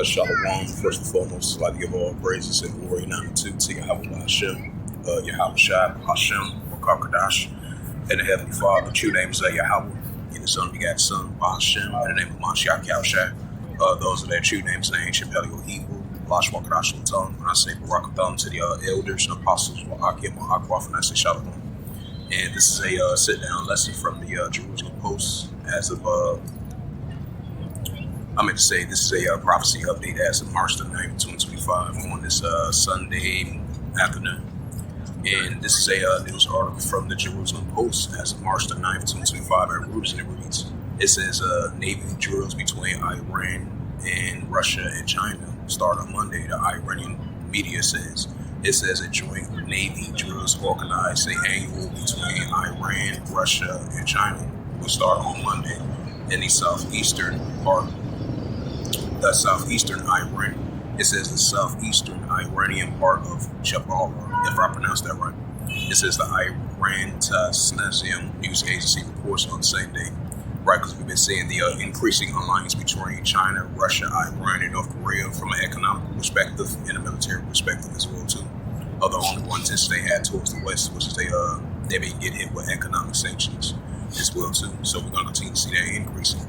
Shalom, first and foremost, I'd like to give all praises and glory and honor to Yahweh Hashem, Yahweh Shai, Hashem, or Kakadash, and the Heavenly Father. True name is Yahweh, and the Son begat Son, Hashem, and the name of Mashiach Yahushai. Those are their true names in the ancient Paleo Hebrew. Lash Wakadash Luton. When I say Barakathon to the elders and apostles, Wa'akim, Wa'akwaf, and I say Shalom. And this is a sit-down lesson from the Jerusalem Post as of this is a prophecy update as of March the 9th, 2025 on this Sunday afternoon. And this is a news article from the Jerusalem Post as of March the 9th, 2025 at Reuters, and it reads, it says Navy drills between Iran and Russia and China start on Monday, the Iranian media says. It says a joint Navy drills organized the annual between Iran, Russia, and China will start on Monday in the southeastern Iran. It says the southeastern Iranian part of Jabal, if I pronounced that right. It says the Iran Tasnim news agency reports on the same day. Right, because we've been seeing the increasing alliance between China, Russia, Iran, and North Korea from an economic perspective and a military perspective as well too. The only one tension they had towards the West was they may get hit with economic sanctions as well too. So we're going to continue to see that increasing.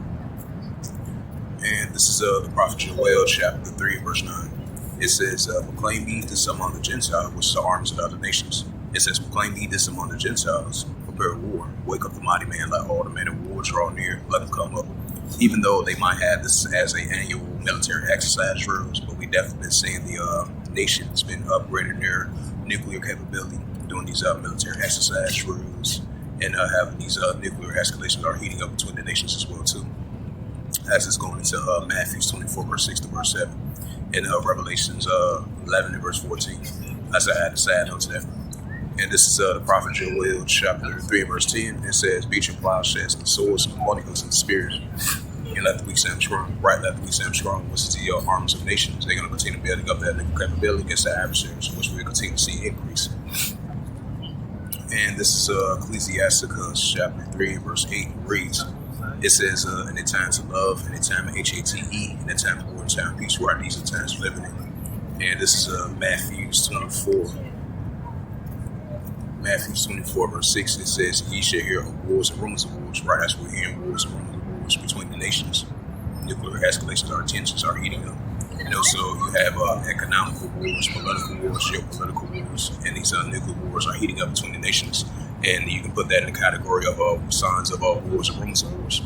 And this is the prophet Joel, chapter 3, verse 9. It says, proclaim ye this among the Gentiles, which is the armies of the other nations. It says, proclaim ye this among the Gentiles, prepare war, wake up the mighty man, let all the men of war draw near, let them come up. Even though they might have this as an annual military exercise drills, but we definitely been seeing the nation's been upgrading their nuclear capability, doing these military exercise drills, and having these nuclear escalations are heating up between the nations as well too. As it's going into Matthew 24, verse 6 to verse 7, and Revelations 11 and verse 14. As I had to sad note to that. And this is the prophet Joel, chapter 3, verse 10. It says, beat your plowshares and swords and particles and spears, and let the weak stand strong. Right, let the weak stand strong, which is the arms of nations. They're going to continue building up that capability against the adversaries, which we'll continue to see increase. And this is Ecclesiasticus, chapter 3, verse 8, reads, it says, in a time to love, in a time of HATE, in a time of war, in a time of peace, right? These are times we're living in. And this is Matthew 24. Matthew 24, verse 6, it says, ye shall hear of wars and rumors of wars, right? That's what we're hearing, wars and rumors of wars between the nations. Nuclear escalations, our tensions are heating up. And also you have economical wars, political wars, geopolitical wars, and these nuclear wars are heating up between the nations. And you can put that in the category of signs of wars and rumors of wars.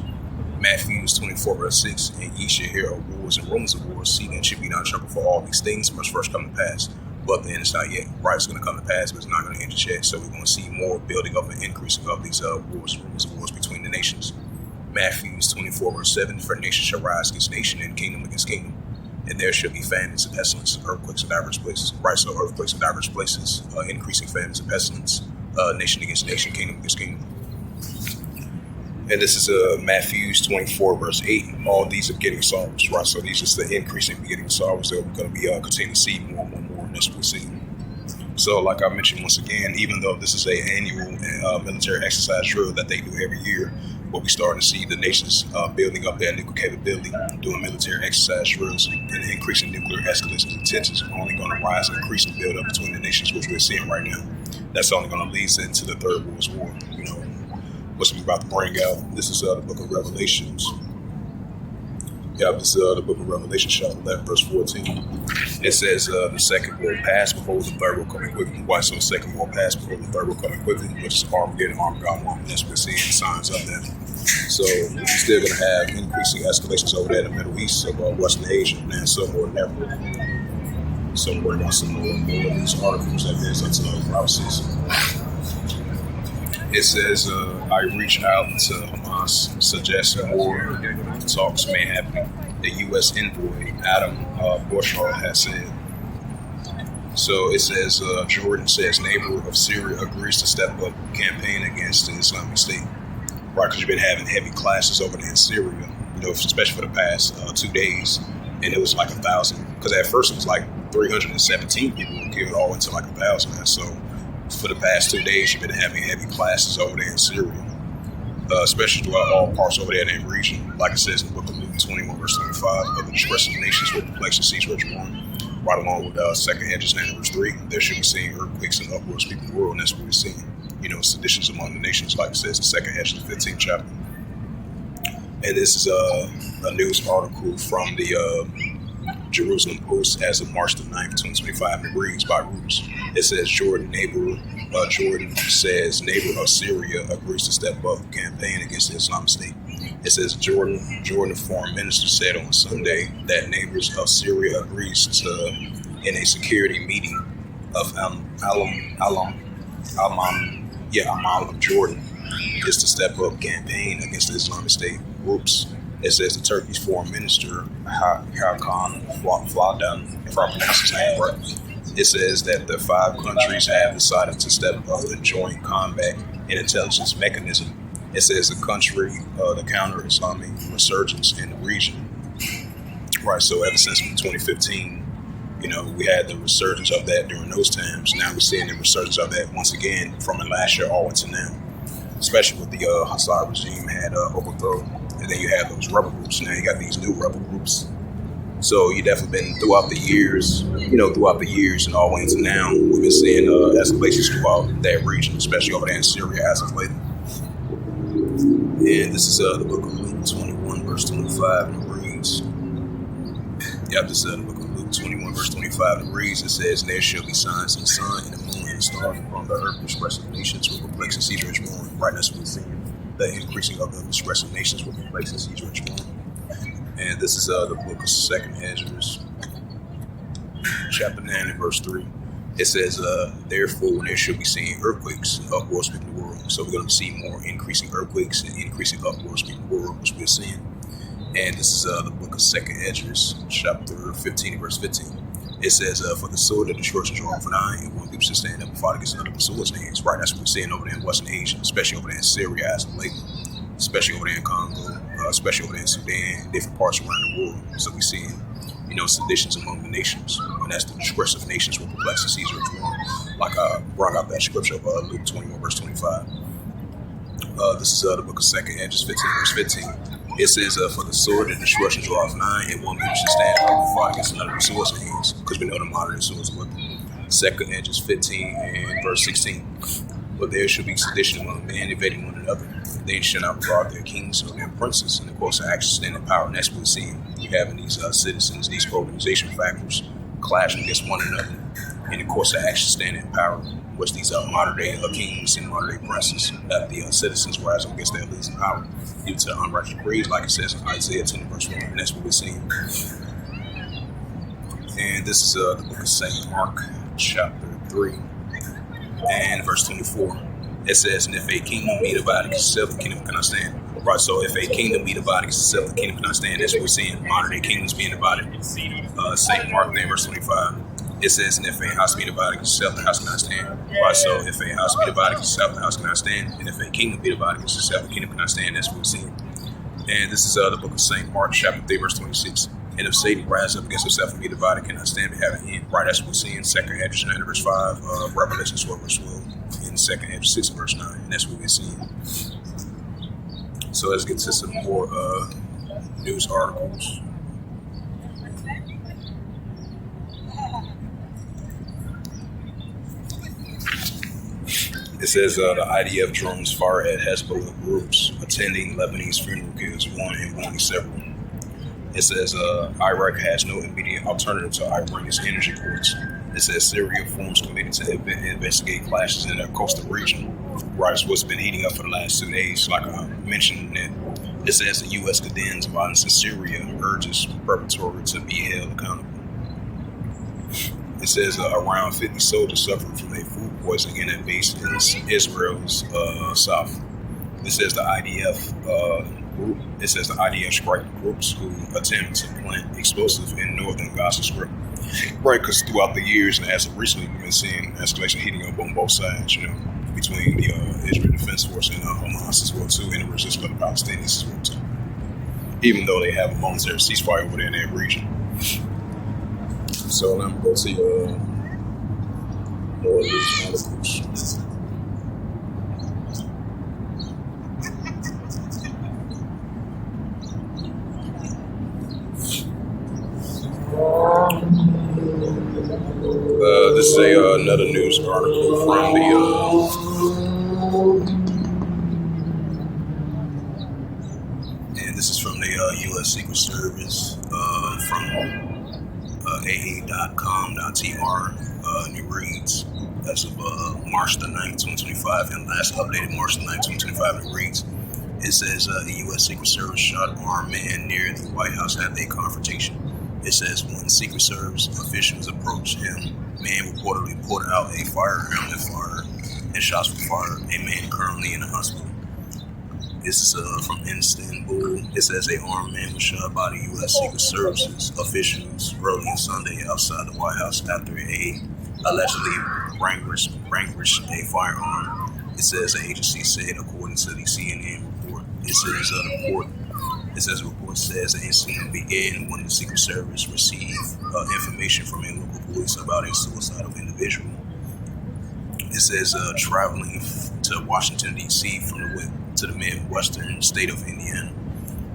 Matthew 24, verse 6, and ye shall hear of wars and rumors of wars, see that should be not trouble for all these things must first come to pass. But the end is not yet. Right, it's going to come to pass, but it's not going to end just yet. So we're going to see more building up and increasing of these wars, rumors of wars between the nations. Matthew 24, verse 7, for nation shall rise against nation and kingdom against kingdom. And there shall be famines and pestilence, earthquakes in diverse places. Right, so earthquakes in diverse places, increasing famines and pestilence, nation against nation, kingdom against kingdom. And this is Matthew 24, verse 8. All these are getting sorrows, right? So these are the increasing beginning sorrows that we're going to be continuing to see more and more, and that's what we see. So like I mentioned once again, even though this is an annual military exercise drill that they do every year, but we starting to see the nations building up their nuclear capability, doing military exercise drills, and increasing nuclear escalations and tensions are only going to rise and increase and build up between the nations, which we're seeing right now. That's only going to lead us into the Third World War, which we're about to bring out. This is the book of Revelations. Yeah, this is the book of Revelation, chapter 11, verse 14. It says, the second will pass before the third will come quickly. Why? So the second will pass before the third will come quickly, which is Armageddon, Armageddon. That's what we're seeing signs of that. So we're still going to have increasing escalations over there in the Middle East, of Western Asia, and so more than ever. So we're working on some more and more of these articles that there's up to the prophecies. It says, I reach out to Hamas, suggesting more talks may happen. The U.S. envoy, Adam Bouchard, has said. So it says, Jordan says, neighbor of Syria agrees to step up campaign against the Islamic State. Right, because you've been having heavy clashes over there in Syria, especially for the past 2 days. And it was like 1,000, because at first it was like 317 people were killed, all into like 1,000 now. So for the past 2 days, you've been having heavy clashes over there in Syria, especially throughout all parts over there in that region, like it says in the book of Luke. 21, verse 25. Of the distress of nations were perplexed and seas were drawn. Right along with second Edges 9 verse 3. There should be seen earthquakes and uproars sweeping the world, and that's what we're seeing. Seditions among the nations, like it says in second Edges 15th chapter. And this is a news article from the Jerusalem Post as of March the 9th, 2025, and it reads by Reuters. It says Jordan says neighbor of Syria agrees to step up campaign against the Islamic State. It says Jordan foreign minister said on Sunday that neighbors of Syria agrees to, in a security meeting of Amal of Jordan, is to step up campaign against the Islamic State groups. It says the Turkey's foreign minister, Hakan Fidan, if I pronounce his name right, it says that the 5 countries have decided to step up the joint combat and intelligence mechanism. It says the counter-Islamic resurgence in the region. Right, so ever since 2015, we had the resurgence of that during those times. Now we're seeing the resurgence of that once again from last year all into now, especially with the Assad regime had overthrown. And then you have those rebel groups. Now you got these new rebel groups. So you definitely been throughout the years and all the way into now, we've been seeing escalations throughout that region, especially over there in Syria as of late. And this is the book of Luke 21, verse 25, and it reads. This is the book of Luke 21, verse 25, and it reads. It says, "There shall be signs in the sun and the moon and the stars upon the earth, the distress of nations will perplex and seas rich born." Right, that's what we're seeing. The increasing of the distress of nations will perplex and seas rich born. And this is the book of second Ezra, chapter 9 and verse 3. It says, therefore, there should be seen earthquakes and uproars in the world. So we're going to see more increasing earthquakes and increasing uproars in the world, which we're seeing. And this is the book of second Ezra, chapter 15 and verse 15. It says, for the sword that destroys the drawn for nine, and one people should stand up and fight against another with swords in hands. Right, that's what we're seeing over there in Western Asia, especially over there in Syria as of late, especially over there in Congo, especially over there in Sudan, different parts around the world. So we're seeing, seditions among the nations, and that's the distress of nations will perplex the seas rich born. Like I brought out that scripture of Luke 21, verse 25. This is the book of second Ezra 15, verse 15. It says, for the sword that destroys the draw of nine, and one people should stand up and fight against another with swords in hands, because we know the modern swords with second Ezra 15 and verse 16. But there should be sedition among men invading one another. They shall not regard their kings or their princes in the course of action stand in power. And that's what we're seeing. We're having these citizens, these organization factors clashing against one another in the course of action stand in power, which these modern day kings and modern day princes have the citizens rise up against their leaders in power due to unrighteous greed, like it says in Isaiah 10 verse 1. And that's what we're seeing. And this is the book of St. Mark, chapter 3. And verse 24, it says, and if a kingdom be divided against itself, the kingdom cannot stand. Right, so if a kingdom be divided against itself, the kingdom cannot stand. That's what we're seeing, modern day kingdoms being divided. St. Mark 9, verse 25, it says, and if a house be divided against itself, the house cannot stand. Right, so if a house be divided against itself, the house cannot stand. And if a kingdom be divided against itself, the kingdom cannot stand. That's what we're seeing. And this is the book of St. Mark, chapter 3, verse 26. And if Satan rise up against himself and be divided, cannot stand but have an end. Right, that's what we're seeing. Second Ezra 9, verse 5, Revelation 12, verse 12, and second Ezra 6, verse 9. And that's what we're seeing. So let's get to some more news articles. It says the IDF drones fire at Hezbollah groups attending Lebanese funeral kills one and wounding several. It says Iraq has no immediate alternative to Iran's energy ports. It says Syria forms committee to investigate clashes in the coastal region. Right, it's what's been heating up for the last 2 days. Like I mentioned, it says the U.S. condemns violence in Syria and urges perpetrator to be held accountable. It says around 50 soldiers suffered from a food poisoning in a base in Israel's south. It says the IDF group. It says the IDF strike groups who attempt to plant explosives in northern Gaza Strip. Right, because throughout the years and as of recently, we've been seeing escalation heating up on both sides. Between the Israel Defense Force and Hamas as well too, and the resistance of the Palestinians as well too. Even though they have a momentary ceasefire over there in that region. So I'm going to go to more of these articles. This is another news article from and this is from the U.S. Secret Service from aa.com.tr. And it reads, as of March the 9th, 2025, and last updated March the 9th, 2025, and it reads, it says the U.S. Secret Service shot armed man near the White House after a confrontation. It says when Secret Service officials approached him, man reportedly pulled out a firearm and fired, and shots were fired. A man currently in the hospital. This is from Istanbul. It says a armed man was shot by the U.S. Secret Service's officials early on Sunday outside the White House after a allegedly brandish a firearm. It says the agency said, according to the CNN report. It says the report says the incident began when the Secret Service received information from a local police about a suicidal individual. It says traveling to Washington, D.C. to the Midwestern state of Indiana.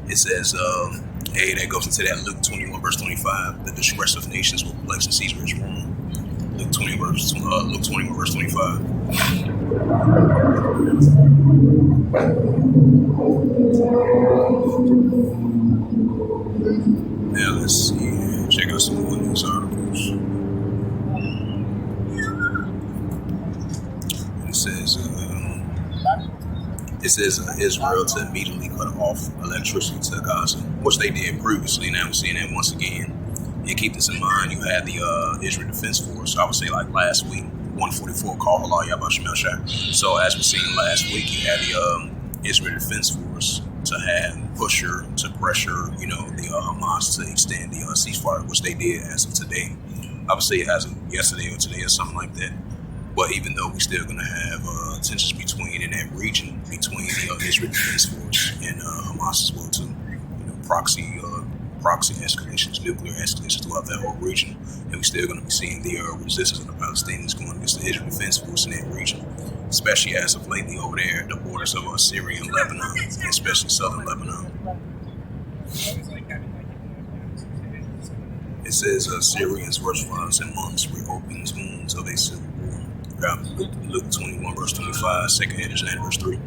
It says, that goes into that Luke 21, verse 25. The disgrace of nations will perplex and Caesar is wrong. Luke 21, verse 25. Now let's see. Check out some more news articles. It says Israel to immediately cut off electricity to Gaza, which they did previously. Now we're seeing that once again. And keep this in mind, you had the Israel Defense Force, I would say like last week, 144 call Allah Yabashimel Shah. So as we seen last week, you had the Israel Defense Force to pressure, the Hamas to extend the ceasefire, which they did as of today. I would say as of yesterday or today or something like that. But even though we're still going to have tensions in that region between the Israel Defense Force and Hamas as well too. Proxy escalations, nuclear escalations throughout that whole region. And we're still going to be seeing the resistance of the Palestinians going against the Israel Defense Force in that region, especially as of lately over there at the borders of Syria and Lebanon, especially southern Lebanon. It says Syrians' worst violence in months reopens wounds of a civil war. Luke 21, verse 25, second edition, and verse 3.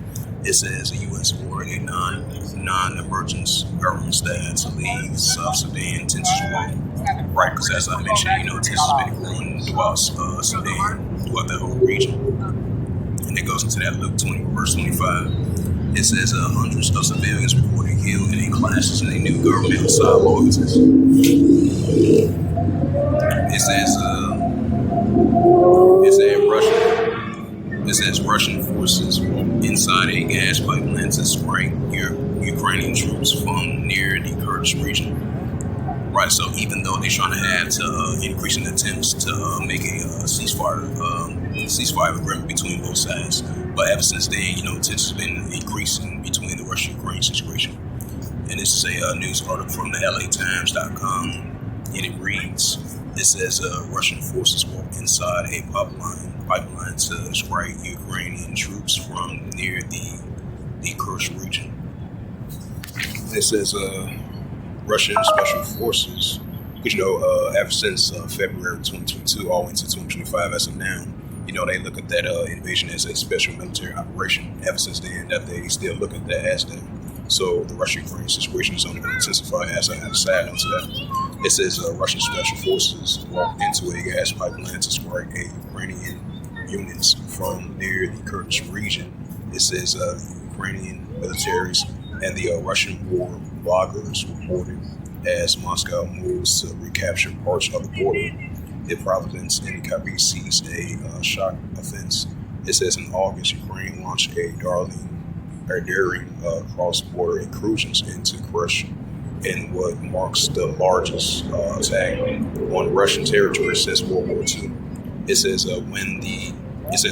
It says the U.S. ordered a non-emergency government staff to leave South Sudan tensions growing. Right, because as I mentioned, tensions have been growing throughout Sudan, throughout that whole region. And it goes into that Luke 20, verse 25. It says hundreds of civilians reported killed in a clashes in a new government outside loyalties. It says Russian forces walked inside a gas pipeline to strike Ukrainian troops from near the Kurdish region. Right, so even though they're trying to have increasing attempts to make a ceasefire agreement between both sides, but ever since then, tensions have been increasing between the Russia-Ukraine situation. And this is a news article from the LATimes.com, and it reads. It says Russian forces walked inside a pipeline to strike Ukrainian troops from near the Kursk region. It says Russian special forces, because ever since February 2022 all into 2025 as of now, they look at that invasion as a special military operation. Ever since then, that they still look at that as that. So the Russia-Ukraine situation is only going to intensify as I have a side note to that. It says Russian special forces walked into a gas pipeline to strike Ukrainian units from near the Kurdish region. It says the Ukrainian militaries and the Russian war bloggers reported as Moscow moves to recapture parts of the border. The province in Khabib seized a shock offense. It says in August, Ukraine launched a daring cross-border incursions into Kursk in what marks the largest attack on Russian territory since World War II. It says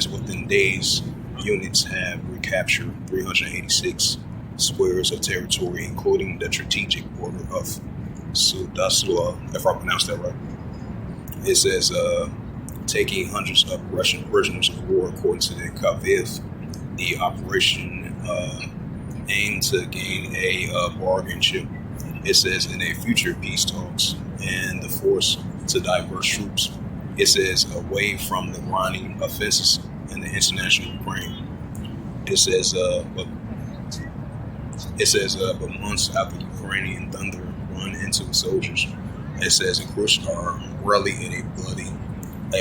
within days, units have recaptured 386 squares of territory, including the strategic border of Sudasula, if I pronounced that right. It says taking hundreds of Russian prisoners of war, according to the Khabib. The operation aimed to gain a bargain chip. It says in a future peace talks and the force to divert troops It says away from the running offenses in the international Ukraine. It says, but months after Ukrainian thunder run into the soldiers, it says the Kurds are rallied in a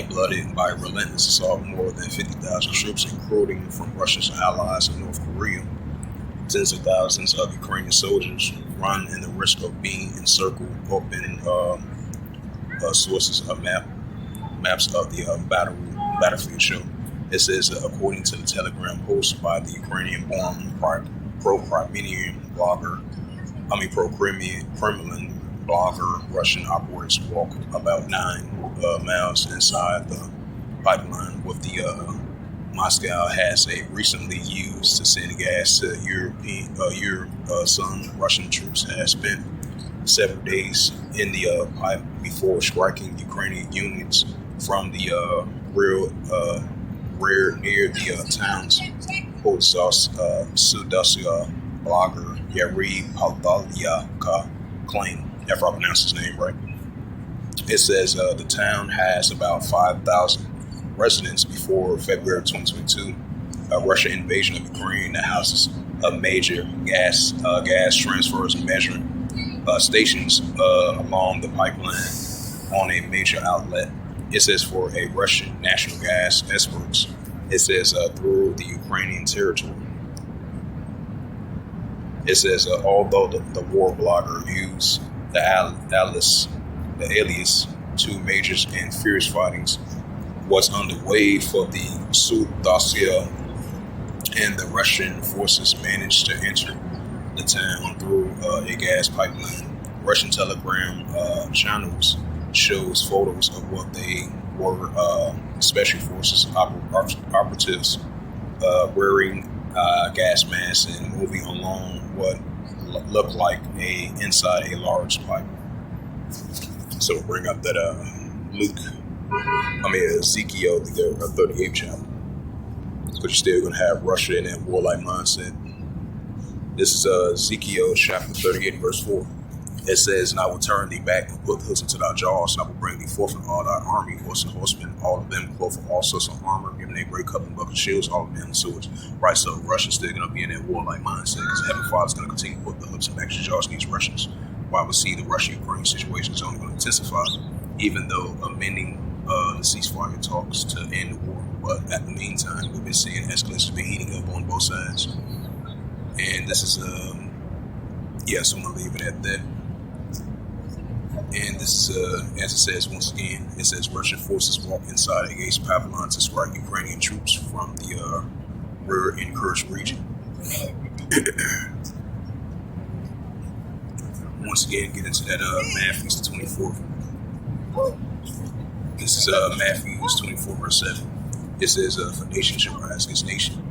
bloody by relentless assault more than 50,000 troops, including from Russia's allies in North Korea. Tens of thousands of Ukrainian soldiers run in the risk of being encircled. Open sources of maps of the battlefield show. It says, according to the Telegram post by the Ukrainian-born pro-Kremlin blogger, Russian operators walk about 9 miles inside the pipeline with the Moscow has recently used to send gas to some Russian troops has spent several days in the pipe before striking Ukrainian units from the rear near the towns. Sitdown blogger Yuri Paldalyaka claimed, if I pronounce his name right. It says the town has about 5,000 residents before February 2022. Russian invasion of Ukraine that houses a major gas transfers and measuring stations along the pipeline on a major outlet. It says for a Russian national gas exports. It says through the Ukrainian territory. It says although the war blogger used the alias, 2 majors and fierce fightings was underway for the Sudossia, and the Russian forces managed to enter the town through a gas pipeline. Russian Telegram channels shows photos of what they were special forces operatives wearing gas masks and moving along what looked like inside a large pipe. So we'll bring up that Ezekiel, the 38th chapter. But you're still going to have Russia in that warlike mindset. This is Ezekiel chapter 38, verse 4. It says, and I will turn thee back and put hooks into thy jaws, and I will bring thee forth in all thy army, horse and horsemen, all of them clothed with all sorts of armor, giving a great cup and buckle shields, all of them with swords. Right, so Russia's still going to be in that warlike mindset, because Heavenly Father's going to continue to put the hooks and back to jaws against Russians. While we see the Russia-Ukraine situation is only going to intensify, even though amending the ceasefire talks to end the war. But at the meantime, we've been seeing escalations been heating up on both sides. And this is, so I'm going to leave it at that. And this is, as it says once again, it says Russian forces walk inside a gas pipeline to strike Ukrainian troops from the rear in Kursk region. Once again, get into that Matthew 24. This is Matthew 24, verse 7. It says, for nation shall rise against nation.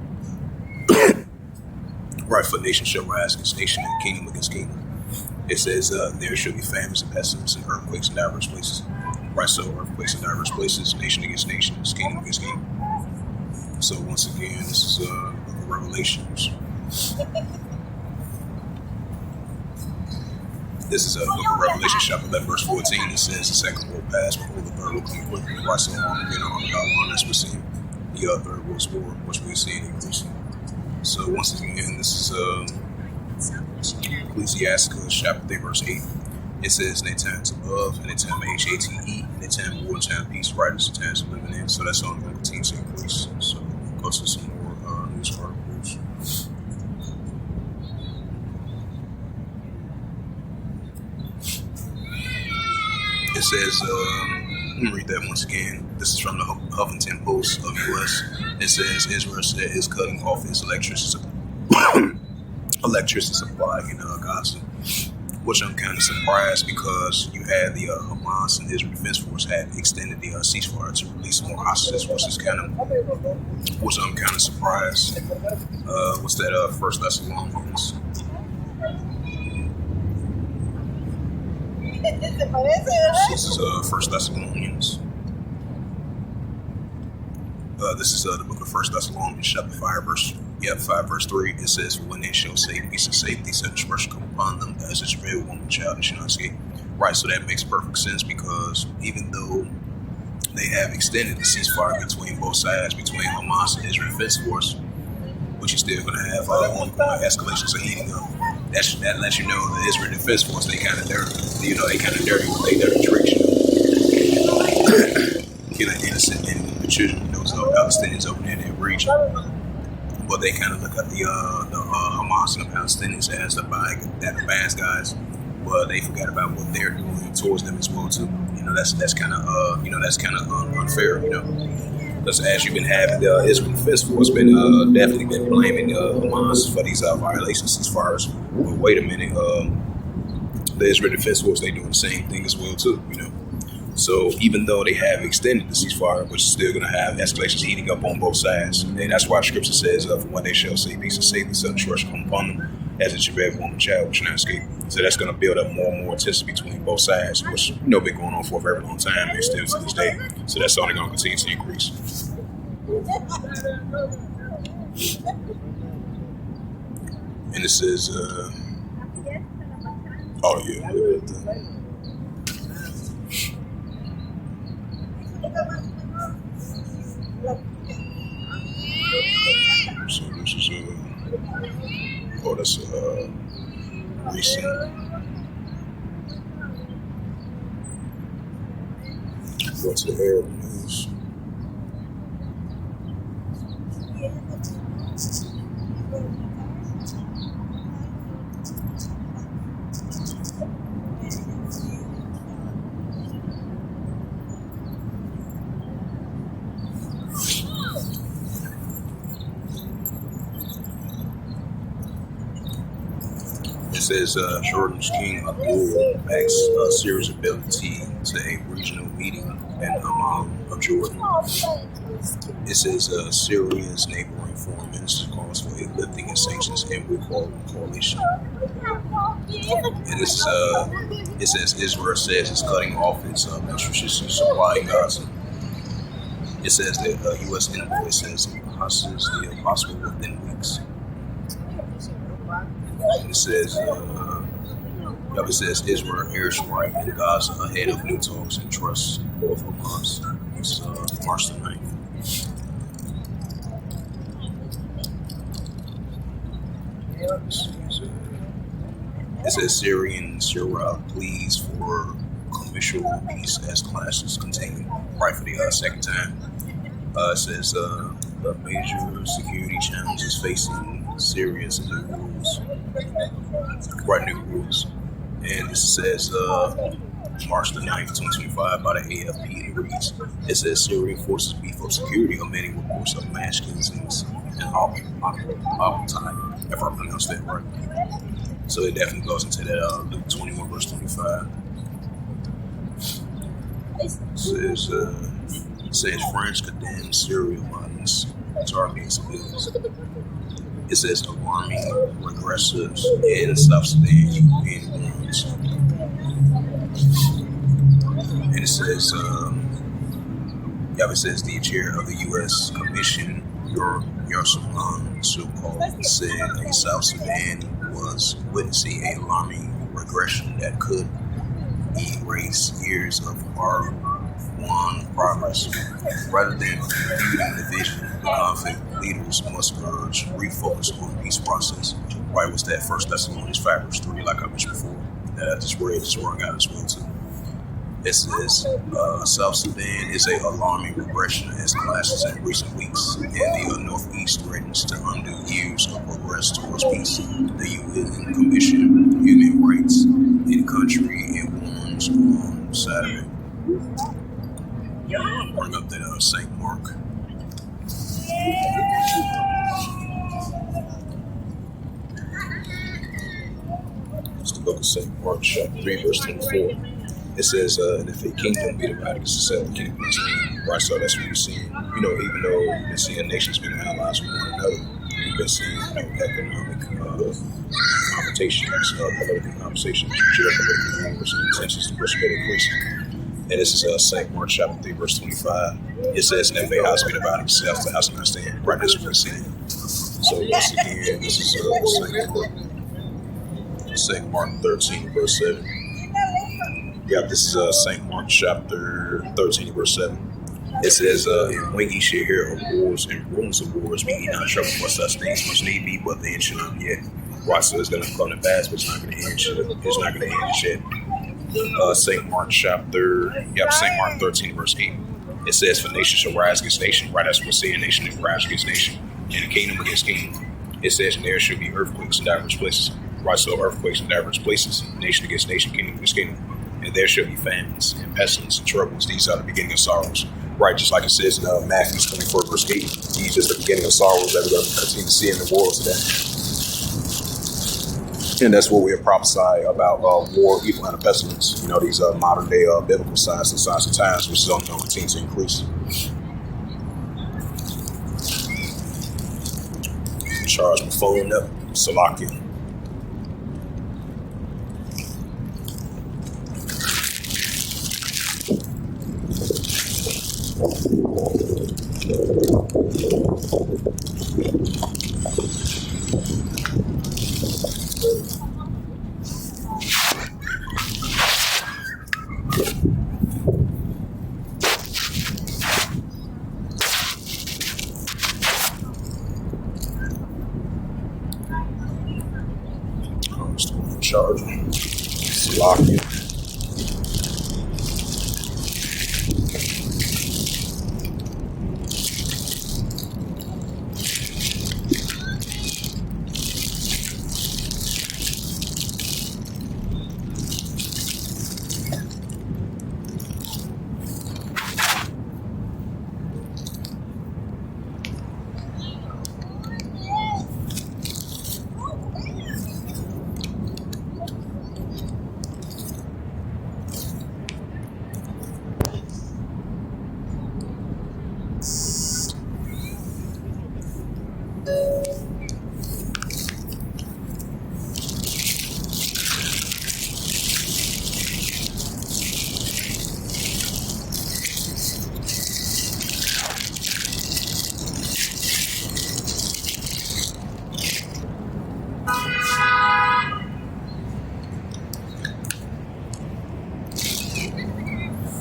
Right, for nation shall rise against nation, and kingdom against kingdom. It says there shall be famines and pestilence and earthquakes in diverse places. Right, so earthquakes in diverse places, nation against nation, kingdom against kingdom. So once again, this is Revelations. This is book of Revelation, chapter 11, verse 14. It says the second will pass before the third will come quickly. Right, so on again, on God one, as we're seeing the third world war, which we're seeing in Jerusalem. So once again, this is Ecclesiasticus chapter 3, verse 8. It says, in a time to love, and a time HATE, and a time of war, and a time of peace, right? It's the times we're living in. So that's only going to continue to increase. So go to some more news articles. It says, let me read that once again. This is from the Huffington Post of U.S. It says, Israel said is cutting off its electricity supply in Gaza, which I'm kind of surprised because you had the Hamas and Israel Defense Force had extended the ceasefire to release more hostages, which I'm kind of surprised. What's that? First Thessalonians. This is First Thessalonians. This is the book of First Thessalonians, chapter 5, verse 3. It says, "For when they shall say peace and safety, such expression come upon them as a travailed woman child, and shall not escape." Right, so that makes perfect sense because even though they have extended the ceasefire between both sides, between Hamas and Israel Defense Force, which is still going to have ongoing escalations of heating up. That lets you know the Israel Defense Force, they kind of dirty. They kind of dirty with their dirty tricks. Killing innocent and the children, those Palestinians over there in that region. But they kind of look at the Hamas and the Palestinians as the bad guys, but they forgot about what they're doing towards them as well too. That's kind of unfair. Because as you've been having the Israel Defense Force been definitely been blaming Hamas for these violations as far as, well, wait a minute, the Israel Defense Force, they doing the same thing as well too. So even though they have extended the ceasefire, which is still going to have escalations heating up on both sides, and that's why the scripture says, "For when they shall say peace and safety, sudden destruction come upon them, as it should be every woman and child which shall not escape." So that's going to build up more and more intensity between both sides, which been going on for a very long time, and still to this day. So that's only going to continue to increase. And it says, oh yeah. So this is that's recent. Go to the Arab news. It says Jordan's King Abdul backs Syria's ability to a regional meeting in Amman of Jordan. It says Syria's neighboring foreign minister calls for a lifting of sanctions and withdrawal coalition. And this it says Israel says it's cutting off its nutritious supply in Gaza. It says that U.S. envoy says hostages the possible within weeks. It says Israel airstrike in Gaza ahead of new talks and trust with Hamas. It's March the 9th. It says Syrian pleas for commercial peace as clashes continue. Right for the second time. It says the major security challenges facing Syrians and new rules. New rules. And this says March the 9th, 2025 by the AFP. It reads, it says Syrian forces beef up security on many reports of mass killings and Al-Qaeda, if I pronounced that right. So it definitely goes into that Luke 21 verse 25. It says France condemns Syria violence targeting civilians. It says alarming regressives in South Sudan being warned. And it says, it says the chair of the U.S. Commission, Yarsulan, so-called, said South Sudan was witnessing an alarming regression that could erase years of hard-won progress. Rather than feuding the vision, the conflict leaders must urge refocus on peace process. Right, was that 1 Thessalonians 5 verse 3, like I mentioned before, that I just read, just wrung out as well too. It says South Sudan is an alarming regression as clashes in recent weeks, and the Northeast threatens to undo years of progress towards peace. The UN Commission Human Rights in country and warns on Saturday. Bring up that St. Mark. It's the book of St. Mark, chapter 3, verse 24. It says, and if a kingdom be divided against itself, the kingdom be destroyed. Right, so that's what we're seeing. Even though we've been seeing nations being allies with one another, we've been seeing economic confrontations, political conversations, geopolitical wars, and tensions to push better increasing. And this is St. Mark chapter 3, verse 25. It says, and if a house be divided against itself, the house cannot stand. Right, that's what we're seeing. So once again, this is St. Mark 13, verse 7. Yeah, this is St. Mark chapter 13, verse 7. It says, and when ye shall hear of wars and rumors of wars, be ye not troubled for such things must need be, but the end shall not be yet. Right, so it's going to come to pass, but it's not going to end. It's not going to end yet. St. Mark St. Mark 13, verse 8. It says, for nation shall rise against nation. Right, that's what we're saying, nation shall rise against nation, and a kingdom against kingdom. It says, and there shall be earthquakes in diverse places. Right, so earthquakes in diverse places, nation against nation, kingdom against kingdom. And there shall be famines and pestilence and troubles. These are the beginning of sorrows. Right, just like it says in Matthew 24, verse 8. These is the beginning of sorrows that we're going to continue to see in the world today. And that's what we are prophesying about war, evil, and pestilence. You know, these modern day biblical signs and signs of times, which is only going to continue to increase. Charge my phone up. Salakia. Charging. Salakia.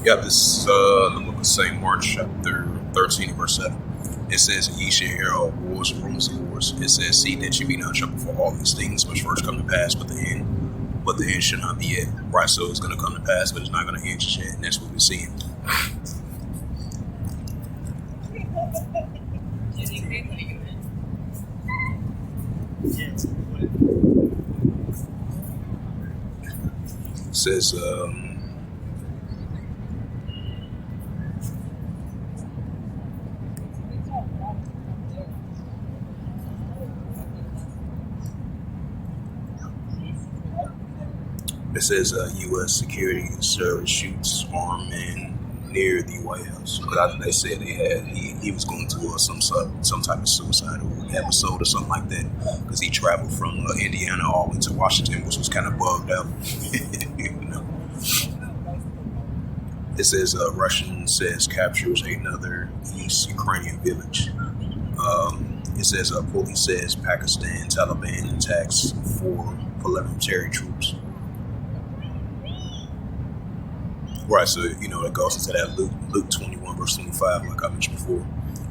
Yep, this is the book of St. Mark, chapter 13, verse 7. It says, ye shall hear of wars and rumors of wars. It says, see that you be not troubled, for all these things which first come to pass, but the end should not be yet. Right, so it's going to come to pass, but it's not going to end just yet, and that's what we're seeing. It says, U.S. security service shoots armed man near the White House. But they said he was going through some type of suicidal episode or something like that, because he traveled from Indiana all the way to Washington, which was kind of bugged out. You know. It says Russian says captures another East Ukrainian village. It says police says Pakistan Taliban attacks 4 paramilitary troops. Right, so, you know, it goes into that Luke 21, verse 25, like I mentioned before.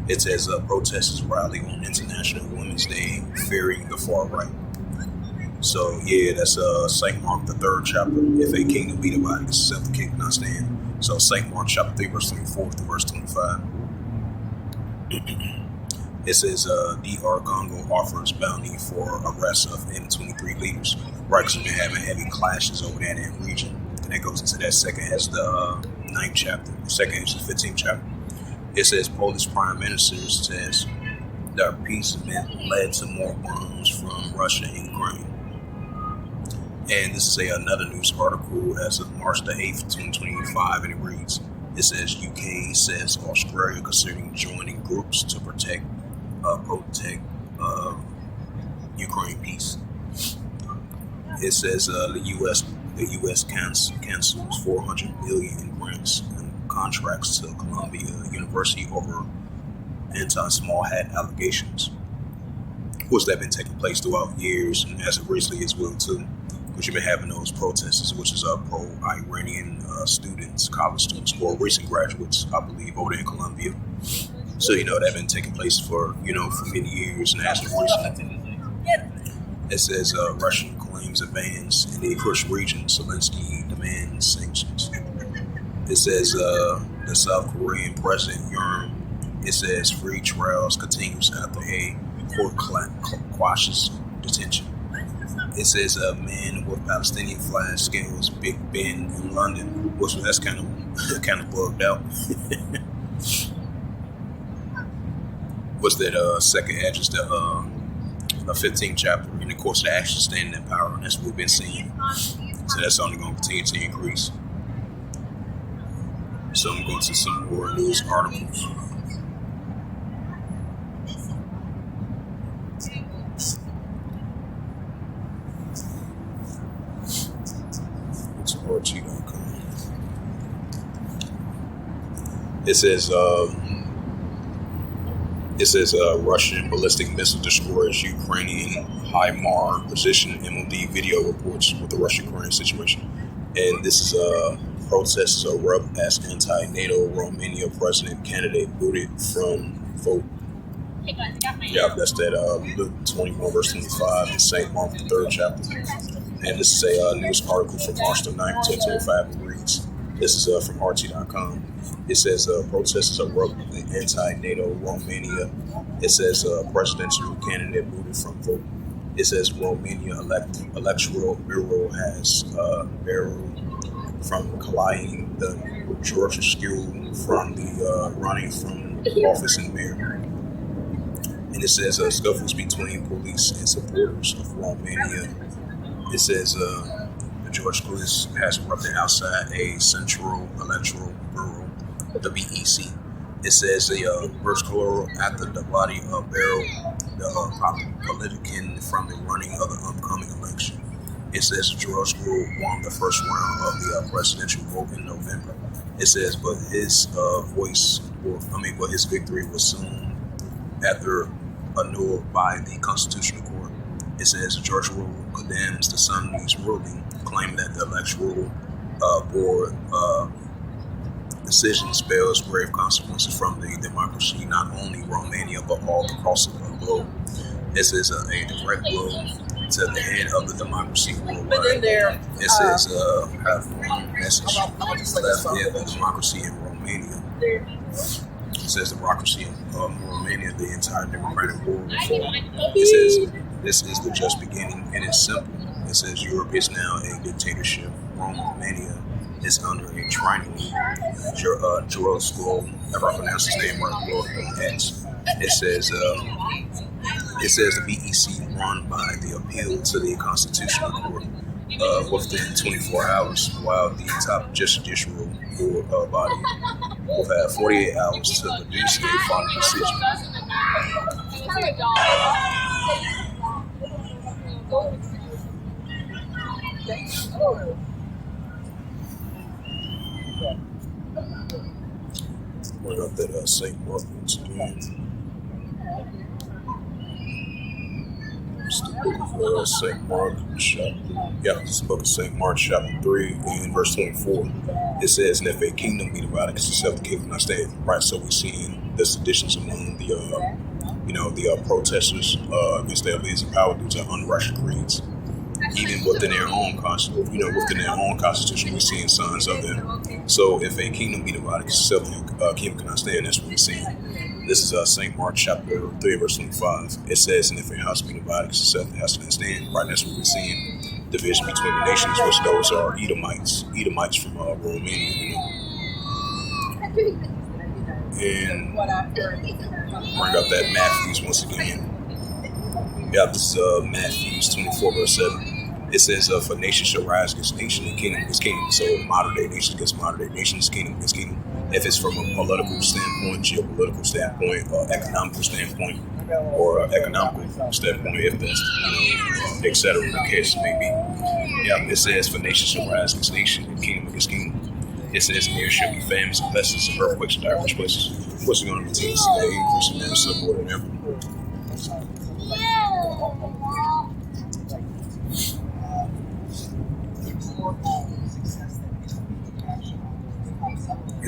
It says protesters rally on International Women's Day fearing the far right. So, yeah, that's St. Mark, the 3rd chapter. If a kingdom be divided, except the king cannot stand. So, St. Mark, chapter 3, verse 24 to verse 25. It says, D.R. Congo offers bounty for arrest of M23 leaders. Right, because we've been having heavy clashes over there in that region. And that goes into that second as the 9th chapter, second as the 15th chapter. It says Polish Prime Minister says the appeasement led to more bombs from Russia and Ukraine. And this is another news article as of March the 8th, 2025, and it reads, it says UK says Australia considering joining groups to protect Ukraine peace. It says the U.S. cancels $400 million in grants and contracts to Columbia University over anti-small hat allegations, which have been taking place throughout years and as of recently as well too. Because you've been having those protesters, which is pro-Iranian students, college students, or recent graduates, I believe, over there in Colombia. So, that's been taking place for many years. And as of recently, it says Russian claims advance in the Kursk region. Zelensky demands sanctions. It says the South Korean president Yoon. It says free trials continues after a court quashes detention. It says a man with Palestinian flag scales Big Ben in London, which that's kind of bugged out. What's that second address? The 15th chapter in the course of the action standing in power, and that's what we've been seeing. So that's only going to continue to increase. So I'm going to some more news articles. RT.com. It says Russian ballistic missile destroys Ukrainian HIMARS position. MOD video reports with the Russia-Ukraine situation, and this is protesters erupt as anti-NATO Romania president candidate booted from vote. Yeah, that's that Luke 21 verse 25 in St. Mark the 3rd chapter. And this is a news article from March the 9th, 2025. It reads, this is from RT.com. It says protesters erupt in anti-NATO Romania. It says presidential candidate booted from vote. It says Romania electoral bureau has barreled from colliding the Georgia school from the running from office and mayor. And it says scuffles between police and supporters of Romania. It says the George Police has erupted outside a central electoral bureau, the BEC. It says the vertical after the body of barrel the politician from the running of the upcoming election. It says George won the first round of the presidential vote in November. It says, but his his victory was soon after annulled by the Constitutional Court. It says George Rule condemns the Sunday's ruling, claiming that the electoral board decision spells grave consequences from the democracy, not only Romania but all across the globe. This is a direct blow to the head of the democracy worldwide. It says have one message left of democracy in Romania. It says democracy in Romania, the entire democratic world. It says this is the just beginning, and it's simple. It says Europe is now a dictatorship. Romania is under a tyranny. Jerusalem, if I pronounce his name right, Lord X. It says the BEC won by the appeal to the Constitutional Court within 24 hours, while the top judicial body will have 48 hours to produce a final decision. Bring up that St. Mark once again. It's the book of St. Mark chapter. It's the book of St. Mark chapter 3 and verse 24. It says, "And if a kingdom be divided against itself, the kingdom not stand." Right. So we're seeing the seditions among the protesters against their leaders in power due to unrushed creeds. Even within their own constitution, we're seeing signs of that. So if a kingdom be divided against itself, the kingdom cannot stand. That's what we're seeing. This is St. Mark chapter 3, verse 25. It says, "And if a house be divided against itself, the house cannot stand." Right, that's what we're seeing. Division between the nations, which those are Edomites from Romania. And bring up that Matthews once again. This is Matthews 24, verse 7. It says, "For nation shall rise against nation, and kingdom against kingdom." So modern day nations against modern day nations, kingdom against kingdom. If it's from a political standpoint, geopolitical standpoint, economical standpoint, or economical standpoint, if that's, et cetera, the case may be. It says, "For nation shall rise against nation, and kingdom against kingdom." It says, "And there shall be famines and pestilence and earthquakes in diverse places." What's going to continue to see that increase in that some more than ever.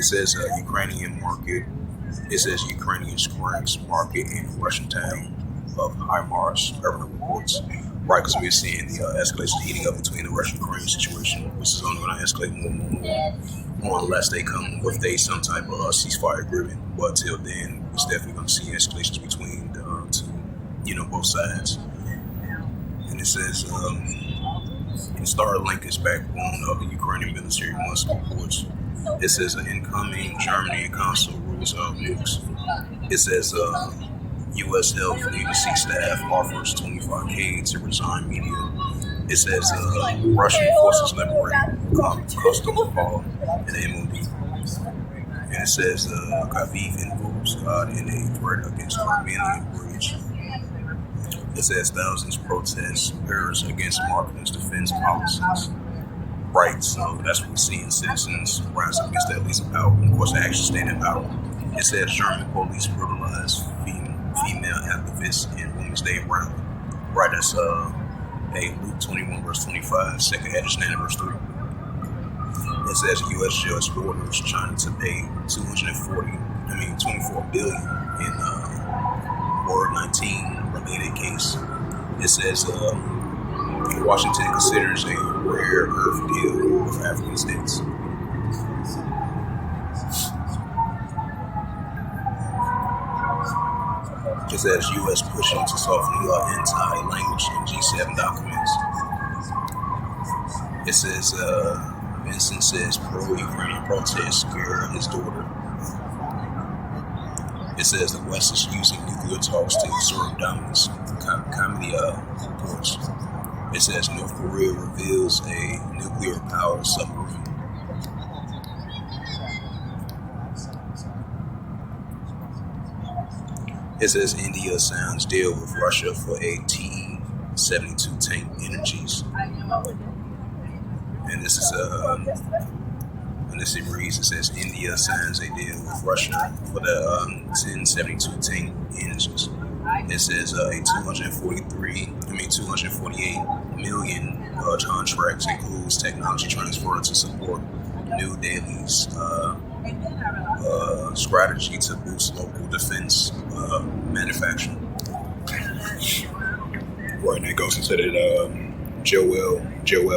It says Ukrainian market. It says Ukrainian strikes market in Russian town of High Mars. Urban reports. Right, because we're seeing the escalation heating up between the Russian-Ukrainian situation, which is only going to escalate more unless they come with some type of ceasefire agreement. But till then, it's definitely going to see escalations between the two, both sides. And it says Starlink is backbone of the Ukrainian military muscle reports. It says incoming Germany council rules of nukes. It says U.S. Health Agency staff offers $25K to resign media. It says Russian forces liberate custom fall in the MOD. And it says Kyiv invokes God in a threat against Armenian bridge. It says thousands protest Paris against Markham's defense policies. Right, so that's what we're seeing. Citizens rise up against that least of power. And of course, they actually stand in power. It says German police brutalized female activists in Women's Day rally. Right, that's Luke 21 verse 25, second edition verse 3. It says U.S. judge orders China to pay $24 billion in Word 19 related case. It says Washington considers a rare earth deal with African states. It says U.S. pushing to soften anti-language in G7 documents. It says Vincent says pro-Ukrainian protests scare his daughter. It says the West is using nuclear talks to exert dominance. Comedy reports. It says North Korea reveals a nuclear-powered submarine. It says India signs deal with Russia for a T-72 tank energies. And this is it reads, it says India signs a deal with Russia for the 1072 tank engines. It says a 248 million contracts includes technology transfer to support New Delhi's strategy to boost local defense manufacturing. Right, and it goes into the Joel,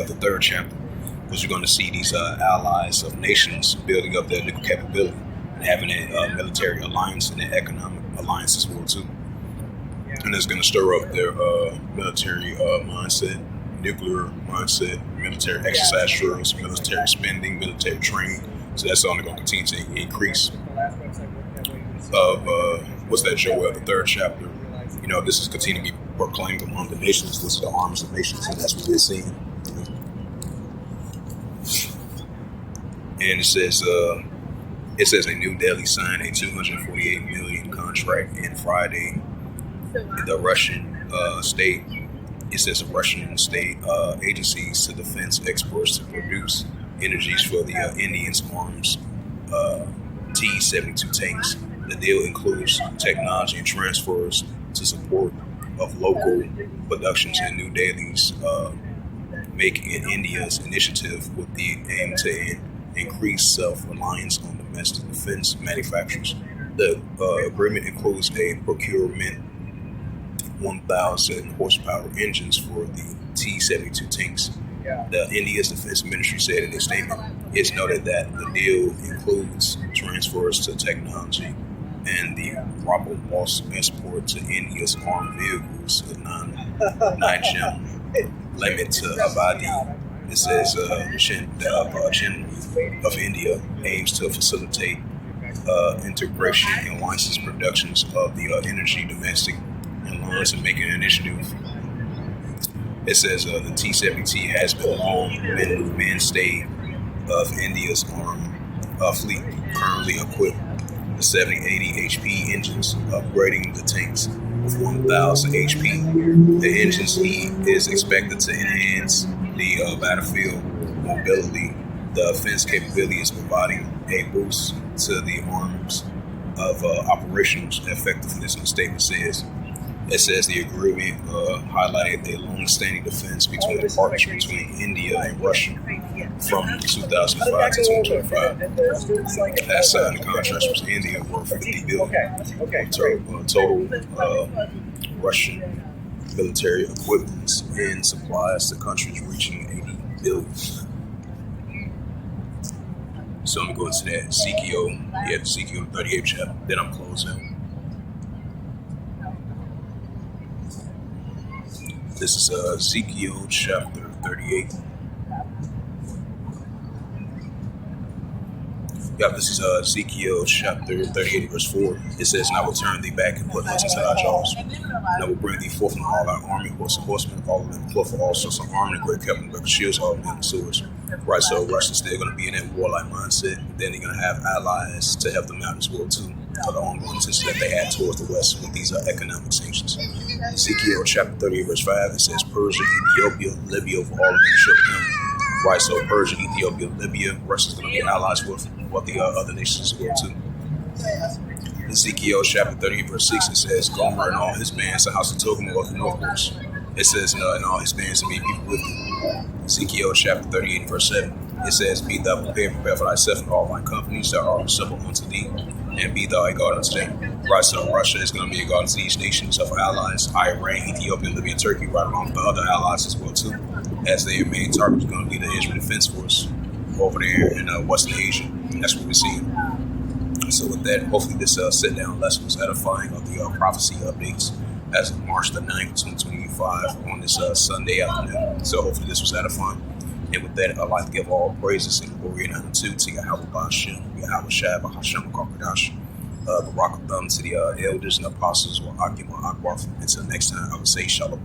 the third chapter, because you're going to see these allies of nations building up their nuclear capability and having a military alliance and an economic alliance as well too. And it's going to stir up their military mindset, nuclear mindset, military exercise drills, military spending, military training. So that's only going to continue to increase. What's that, Joel, the third chapter? This is continuing to be proclaimed among the nations. This is the arms of nations, and that's what we're seeing. And it says a New Delhi signed a 248 million contract in Friday. The Russian state, it says the Russian state agencies to defense exports to produce energies for the Indians' arms T-72 tanks. The deal includes technology transfers to support of local productions in New Delhi's Make in India's initiative with the aim to increase self-reliance on domestic defense manufacturers. The agreement includes a procurement 1,000 horsepower engines for the T-72 tanks. The India's Defense Ministry said in a statement, it's noted that the deal includes transfers to technology and the robust export to India's armed vehicles, the non-gem limit to Abadi. It says the General of India aims to facilitate integration and license productions of the energy domestic and lines and making an initiative. It says the T-70 has been long been the mainstay of India's armed fleet, currently equipped with 70-80 HP engines, upgrading the tanks with 1,000 HP. The engine's heat is expected to enhance the battlefield mobility. The offense capability is providing a boost to the arms of operational effectiveness, the statement says. It says the agreement highlighted a long-standing defense between the partnership between India and Russia from 2005 to 2025. That signed the contract was India worth $50 billion. Total Russian military equipment and supplies to countries reaching $80 billion. So I'm going to that Ezekiel, Ezekiel 38 chapter. Then I'm closing. This is Ezekiel chapter 38. Yeah, this is Ezekiel chapter 38, verse 4. It says, "And I will turn thee back and put hooks into thy jaws. And I will bring thee forth from all thy army, horse and horsemen, all of them, cloth of all sorts of armor, and great captain, great shields, all of them swords." Right, so Russia's still going to be in that warlike mindset. Then they're going to have allies to help them out as well, too, for the ongoing intentions that they had towards the West with these economic sanctions. Ezekiel chapter 38, verse 5, it says, "Persia, Ethiopia, Libya, for all of them shook him." Right, so Persia, Ethiopia, Libya, Russia's going to be allies with the other nations as well, too. Ezekiel chapter 38, verse 6, it says, "Gomer and all his bands, the house of Togarmah of the north coast." It says, "And all his bands and be people with him." Ezekiel chapter 38, verse 7, it says, "Be thou prepared for thyself and all thy companies that are acceptable unto thee, and be thou a God unto them." Right, so Russia is going to be a God to these nations of allies, Iran, Ethiopia, Libya, and Turkey, right along with the other allies as well, too, as their main target is going to be the Israel Defense Force over there in Western Asia. That's what we're seeing. So with that, hopefully this sit-down lesson was edifying of the prophecy updates as of March the 9th, 2025 on this Sunday afternoon. So hopefully this was edifying. And with that, I'd like to give all praises and glory and honor to Yahweh Bashem, Yahweh Shab, Hashem Kakadash, Barak Thumb to the elders and apostles, or Akima Akbar. Until next time, I would say Shalom.